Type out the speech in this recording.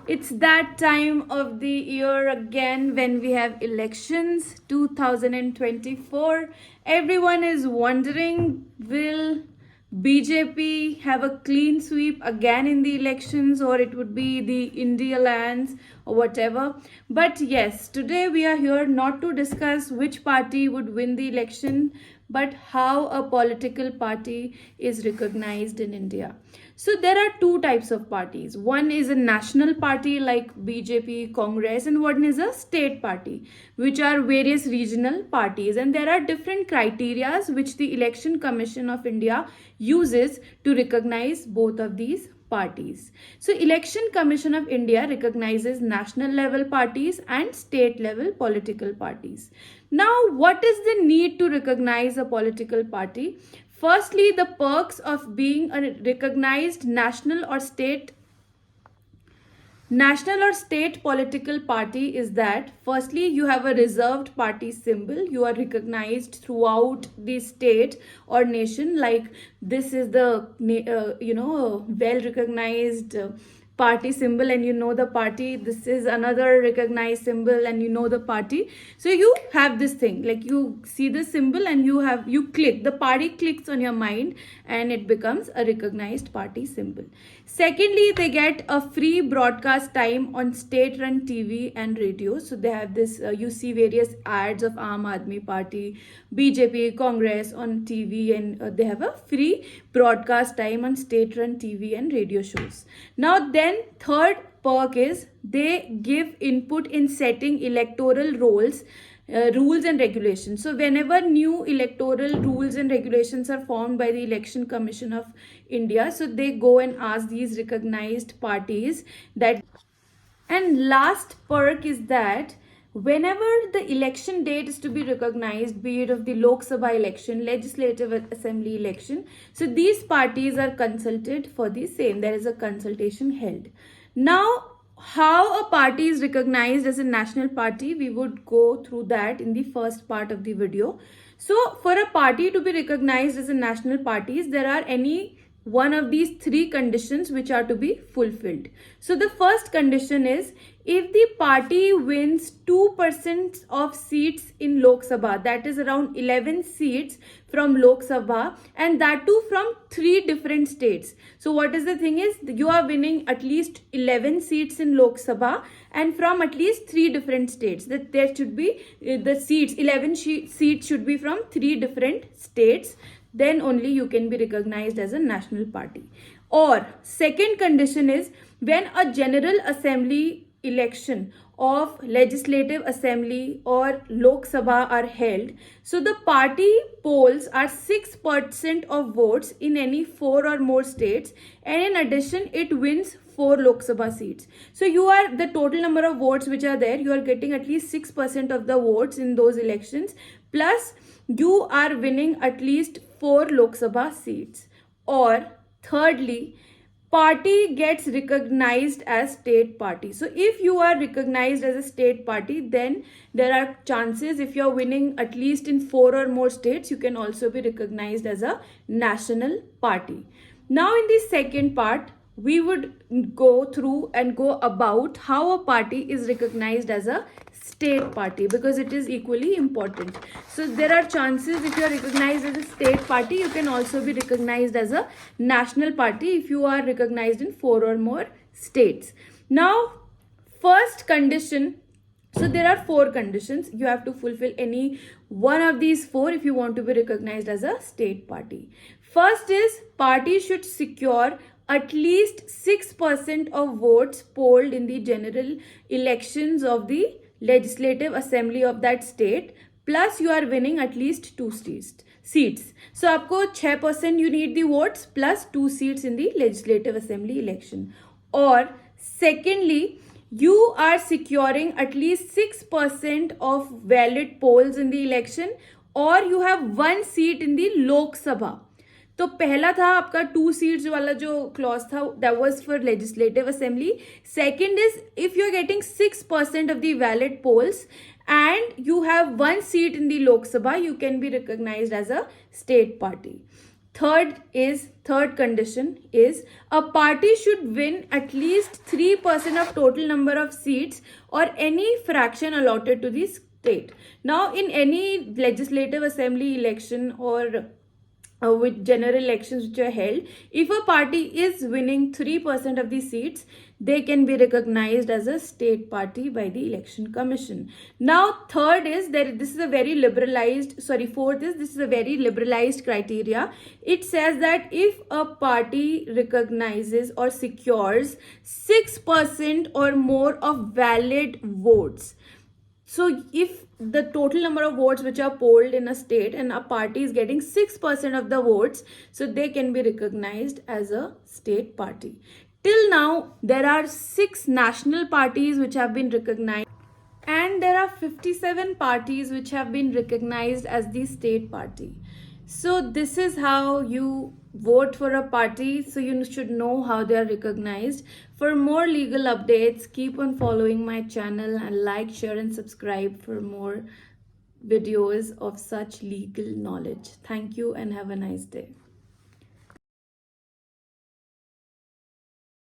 It's that time of the year again when we have elections 2024. Everyone is wondering, will BJP have a clean sweep again in the elections, or it would be the India lands or whatever. But yes, today we are here not to discuss which party would win the election, but how a political party is recognized in India. So there are two types of parties. One is a national party like BJP, Congress, and one is a state party, which are various regional parties. And there are different criterias which the Election Commission of India uses to recognize both of these parties. So Election Commission of India recognizes national level parties and state level political parties. Now, what is the need to recognize a political party? Firstly, the perks of being a recognized national or state political party is that firstly you have a reserved party symbol. You are recognized throughout the state or nation, like this is the well recognized party symbol, and you know the party. This is another recognized symbol, and you know the party. So you have this thing, like you see the symbol and you click, the party clicks on your mind and it becomes a recognized party symbol. Secondly, they get a free broadcast time on state run TV and radio. So they have this, you see various ads of Aam Aadmi Party, BJP, Congress on TV, and they have a free broadcast time on state run TV and radio shows. Now then, third perk is they give input in setting electoral rules and regulations. So whenever new electoral rules and regulations are formed by the Election Commission of India, so they go and ask these recognized parties that. And last perk is that whenever the election date is to be recognized, be it of the Lok Sabha election, Legislative Assembly election, so these parties are consulted for the same. There is a consultation held. Now, how a party is recognized as a national party, we would go through that in the first part of the video. So for a party to be recognized as a national party, there are any one of these three conditions which are to be fulfilled. So the first condition is if the party wins 2% of seats in Lok Sabha, that is around 11 seats from Lok Sabha, and that too from 3 different states. So what is the thing is, you are winning at least 11 seats in Lok Sabha and from at least 3 different states. That there should be the seats, 11 seats should be from 3 different states. Then only you can be recognized as a national party. Or second condition is when a general assembly election of Legislative Assembly or Lok Sabha are held, so the party polls are 6% of votes in any 4 or more states, and in addition it wins 4 Lok Sabha seats. So you are, the total number of votes which are there, you are getting at least 6% of the votes in those elections, plus you are winning at least 4 Lok Sabha seats. Or thirdly, party gets recognized as state party. So if you are recognized as a state party, then there are chances, if you are winning at least in 4 or more states, you can also be recognized as a national party. Now in the second part, we would go through and go about how a party is recognized as a state party, because it is equally important. So there are chances, if you are recognized as a state party, you can also be recognized as a national party if you are recognized in 4 or more states. Now, first condition, so there are 4 conditions. You have to fulfill any one of these 4 if you want to be recognized as a state party. First is party should secure at least 6% of votes polled in the general elections of the Legislative Assembly of that state, plus you are winning at least 2 seats. So आपको 6% you need the votes plus 2 seats in the Legislative Assembly election. Or secondly, you are securing at least 6% of valid polls in the election, or you have 1 seat in the Lok Sabha. तो पहला था आपका 2 seats वाला जो clause था, that was for legislative assembly. Second is if you are getting 6% of the valid polls and you have 1 seat in the Lok Sabha, you can be recognized as a state party. Third condition is a party should win at least 3% of total number of seats or any fraction allotted to the state. Now, in any legislative assembly election or with general elections which are held, if a party is winning 3% of the seats, they can be recognized as a state party by the election commission. Now, fourth is this is a very liberalized criteria. It says that if a party recognizes or secures 6% or more of valid votes, so if the total number of votes which are polled in a state and a party is getting 6% of the votes, so they can be recognized as a state party. Till now, there are 6 national parties which have been recognized, and there are 57 parties which have been recognized as the state party. So this is how you vote for a party, so you should know how they are recognized. For more legal updates, keep on following my channel and like, share and subscribe for more videos of such legal knowledge. Thank you and have a nice day.